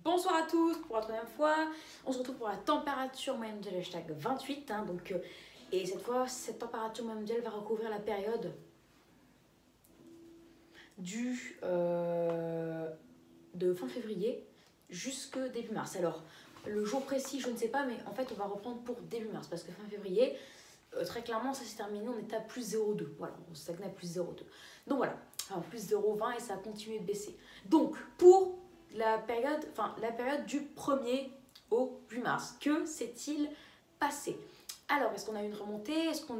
Bonsoir à tous pour la troisième fois. On se retrouve pour la température moyenne mondiale hashtag 28. Et cette fois, cette température moyenne mondiale va recouvrir la période de fin février jusque début mars. Alors, le jour précis, je ne sais pas, mais en fait, on va reprendre pour début mars parce que fin février, très clairement, ça s'est terminé. On était à plus 0,2. Voilà, on stagnait à plus 0,2. Donc voilà, enfin, plus 0,20 et ça a continué de baisser. Donc, pour la période du 1er au 8 mars. Que s'est-il passé? Alors, est-ce qu'on a eu une remontée? Est-ce qu'on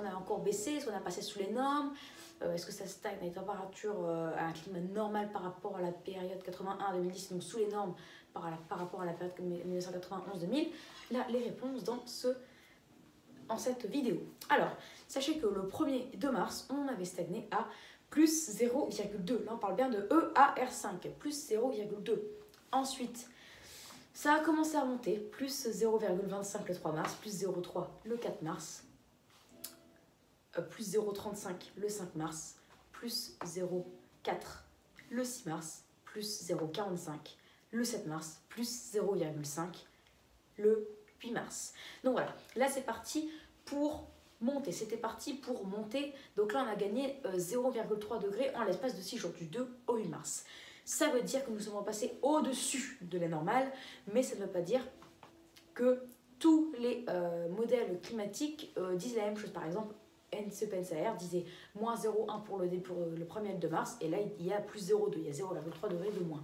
a encore baissé? Est-ce qu'on a passé sous les normes? Est-ce que ça stagne à des températures, à un climat normal par rapport à la période 81-2010, donc sous les normes par rapport à la période 1991-2000? Là, les réponses dans cette vidéo. Alors, sachez que le 1er de mars, on avait stagné à plus 0,2. Là, on parle bien de EAR5, plus 0,2. Ensuite, ça a commencé à monter, plus 0,25 le 3 mars, plus 0,3 le 4 mars, plus 0,35 le 5 mars, plus 0,4 le 6 mars, plus 0,45 le 7 mars, plus 0,5 le 8 mars. Donc voilà, là c'est parti pour monter. C'était parti pour monter. Donc là, on a gagné 0,3 degrés en l'espace de 6 jours, du 2 au 8 mars. Ça veut dire que nous sommes passés au-dessus de la normale, mais ça ne veut pas dire que tous les modèles climatiques disent la même chose. Par exemple, NC Pensaer disait moins 0,1 pour le 1er de mars, et là, il y a plus 0,2, il y a 0,3 degrés de moins.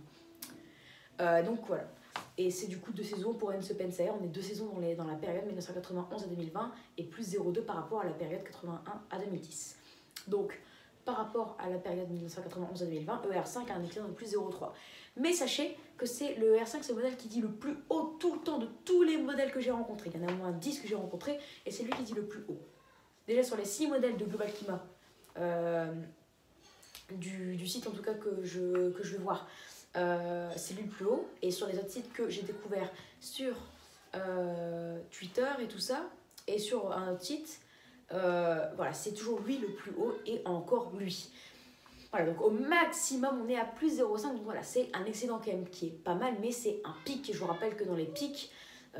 Donc voilà. Et c'est du coup 2 saisons pour NC Pensaer. On est 2 saisons dans la période 1991 à 2020 et plus 0,2 par rapport à la période 81 à 2010. Donc, par rapport à la période 1991 à 2020, ER5 a un équivalent de plus 0,3. Mais sachez que c'est le ER5, c'est le modèle qui dit le plus haut tout le temps de tous les modèles que j'ai rencontrés. Il y en a au moins 10 que j'ai rencontrés et c'est lui qui dit le plus haut. Déjà sur les 6 modèles de Global Climat, du site en tout cas que je vais voir, c'est lui le plus haut. Et sur les autres sites que j'ai découvert sur Twitter et tout ça, et sur un autre site, voilà, c'est toujours lui le plus haut et encore lui. Voilà, donc au maximum on est à plus 0,5, donc voilà, c'est un excédent quand même qui est pas mal, mais c'est un pic. Et je vous rappelle que dans les pics,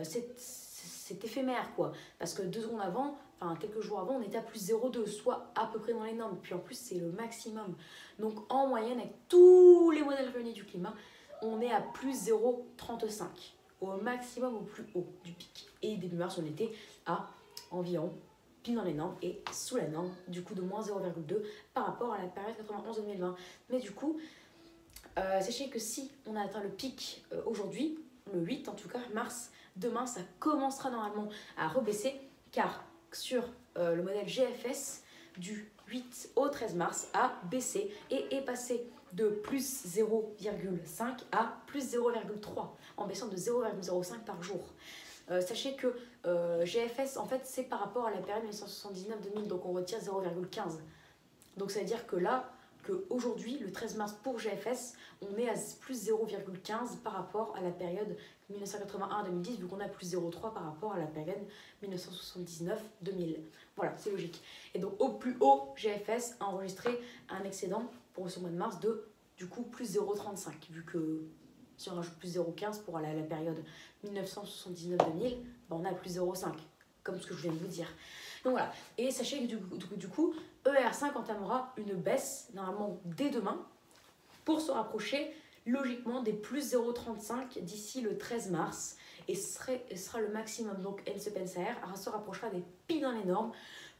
c'est éphémère quoi, parce que 2 secondes avant, enfin quelques jours avant, on était à plus 0,2, soit à peu près dans les normes, puis en plus c'est le maximum. Donc en moyenne, avec tous les modèles réunis du climat, on est à plus 0,35, au maximum au plus haut du pic. Et début mars, on était à environ pile dans les normes et sous la norme, du coup de moins 0,2 par rapport à la période 91-2020. Mais du coup, sachez que si on a atteint le pic aujourd'hui, le 8 en tout cas, mars, demain ça commencera normalement à rebaisser, car sur le modèle GFS du 8 au 13 mars a baissé et est passé de plus 0,5 à plus 0,3 en baissant de 0,05 par jour. Sachez que GFS, en fait, c'est par rapport à la période 1979-2000, donc on retire 0,15. Donc ça veut dire que là, qu'aujourd'hui, le 13 mars pour GFS, on est à plus 0,15 par rapport à la période 1981-2010, vu qu'on a plus 0,3 par rapport à la période 1979-2000. Voilà, c'est logique. Et donc au plus haut, GFS a enregistré un excédent pour ce mois de mars de, du coup, plus 0,35, vu que si on rajoute plus 0,15 pour la période 1979-2000, ben on a plus 0,5, comme ce que je viens de vous dire. Donc voilà, et sachez que du coup, ER5 entamera une baisse, normalement dès demain, pour se rapprocher logiquement des plus 0,35 d'ici le 13 mars, et sera le maximum. Donc NC Pensaer se rapprochera des pics dans les normes,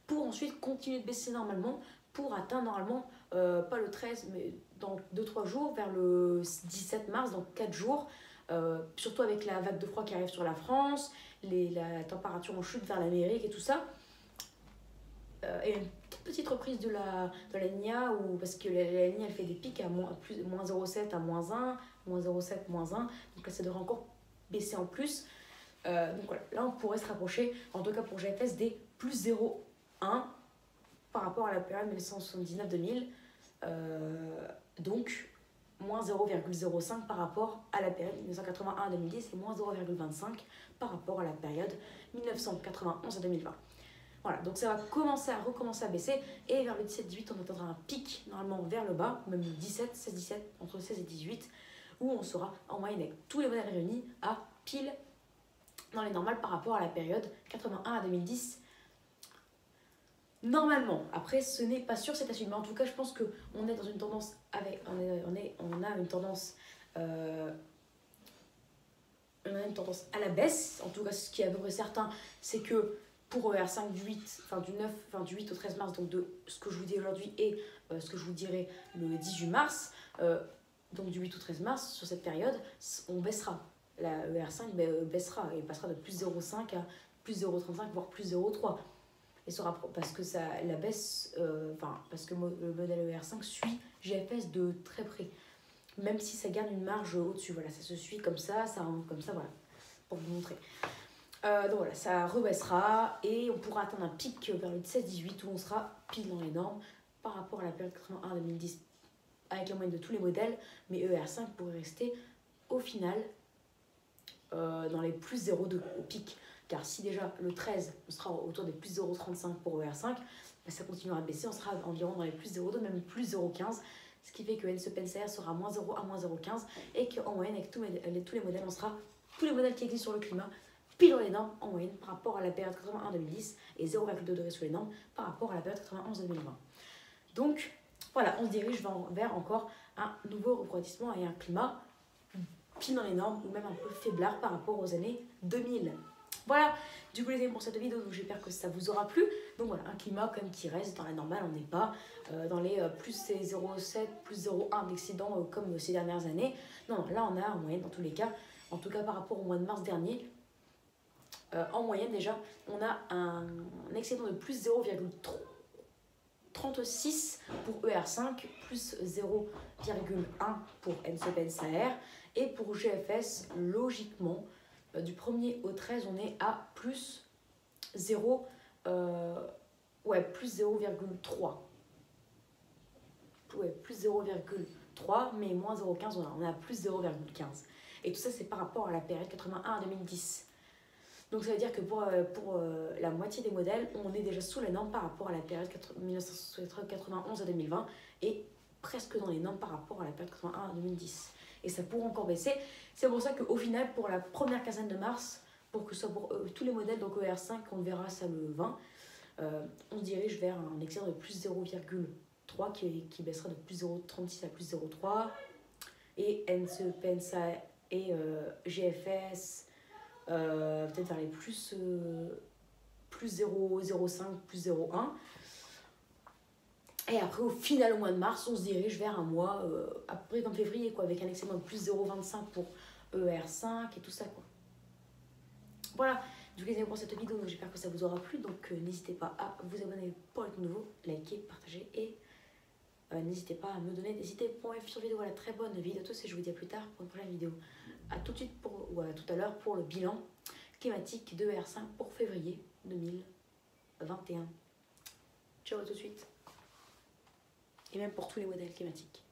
pour ensuite continuer de baisser normalement, pour atteindre normalement, pas le 13, mais dans 2-3 jours, vers le 17 mars, dans 4 jours, surtout avec la vague de froid qui arrive sur la France, la température en chute vers l'Amérique et tout ça. Et une toute petite reprise de la Niña, parce que la Niña elle fait des pics à moins 0,7 à moins 1, moins 0,7, moins 1, donc là ça devrait encore baisser en plus. Donc voilà, là on pourrait se rapprocher, en tout cas pour GFS, des plus 0,1 par rapport à la période 1979-2000, donc moins 0,05 par rapport à la période 1981 à 2010 et moins 0,25 par rapport à la période 1991 à 2020. Voilà, donc ça va recommencer à baisser, et vers le 17-18 on attendra un pic normalement vers le bas, même 17, 16-17, entre 16 et 18, où on sera en moyenne avec tous les modèles réunis à pile dans les normales par rapport à la période 81 à 2010. Normalement, après ce n'est pas sûr, c'est à suivre, mais en tout cas je pense qu'on est dans une tendance avec, on a une tendance à la baisse. En tout cas ce qui est à peu près certain, c'est que pour R5 du 8, du 8 au 13 mars, donc de ce que je vous dis aujourd'hui et ce que je vous dirai le 18 mars, donc du 8 au 13 mars, sur cette période, on baissera. La ER5 baissera et passera de plus 0,5 à plus 0,35 voire plus 0,3. Et parce que la baisse, parce que le modèle ER5 suit GFS de très près. Même si ça garde une marge au-dessus, voilà, ça se suit comme ça, voilà, pour vous montrer. Donc voilà, ça rebaissera et on pourra atteindre un pic vers le 16-18 où on sera pile dans les normes par rapport à la période 81 à 2010 avec la moyenne de tous les modèles, mais ER5 pourrait rester au final dans les plus 0,2 au pic. Car si déjà le 13, on sera autour des plus 0,35 pour ER5, ça continuera à baisser, on sera environ dans les plus 0,2, même plus 0,15, ce qui fait que NCPNCR sera moins 0 à moins 0,15 et qu'en moyenne, avec tous les modèles, on sera, tous les modèles qui existent sur le climat, pile dans les normes en moyenne par rapport à la période 81-2010 et 0,2 degrés sous les normes par rapport à la période 91-2020. Donc voilà, on se dirige vers encore un nouveau refroidissement et un climat pile dans les normes ou même un peu faiblard par rapport aux années 2000. Voilà, du coup les amis pour cette vidéo, donc j'espère que ça vous aura plu. Donc voilà, un climat quand même qui reste dans la normale, on n'est pas dans les plus 0,7, plus 0,1 d'excédent comme ces dernières années. Non, là on a en moyenne dans tous les cas, en tout cas par rapport au mois de mars dernier, en moyenne déjà, on a un excédent de plus 0,36 pour ER5, plus 0,1 pour NCPNSAR et pour GFS, logiquement, du 1er au 13, on est à plus 0,3. Plus 0,3, mais moins 0,15, on est à plus 0,15. Et tout ça, c'est par rapport à la période 81 à 2010. Donc ça veut dire que pour la moitié des modèles, on est déjà sous les normes par rapport à la période 1991 à 2020 et presque dans les normes par rapport à la période 81 à 2010. Et ça pourrait encore baisser. C'est pour ça qu'au final, pour la première quinzaine de mars, pour que ce soit pour tous les modèles, donc ER5, on verra ça le 20, on se dirige vers un excédent de plus 0,3 qui baissera de plus 0,36 à plus 0,3. Et NCPNSA et GFS, peut-être vers les plus 0,05, plus 0,1. Et après, au final, au mois de mars, on se dirige vers un mois, à peu près comme février, quoi, avec un excédent de plus 0,25 pour ER5 et tout ça, quoi. Voilà, du coup, les amis, pour cette vidéo, j'espère que ça vous aura plu. Donc, n'hésitez pas à vous abonner pour être nouveau, liker, partager et n'hésitez pas à me donner des idées pour mes futures vidéos. Voilà, très bonne vidéo à tous et je vous dis à plus tard pour une prochaine vidéo. À tout de suite ou à tout à l'heure pour le bilan climatique de ER5 pour février 2021. Ciao, à tout de suite. Et même pour tous les modèles climatiques.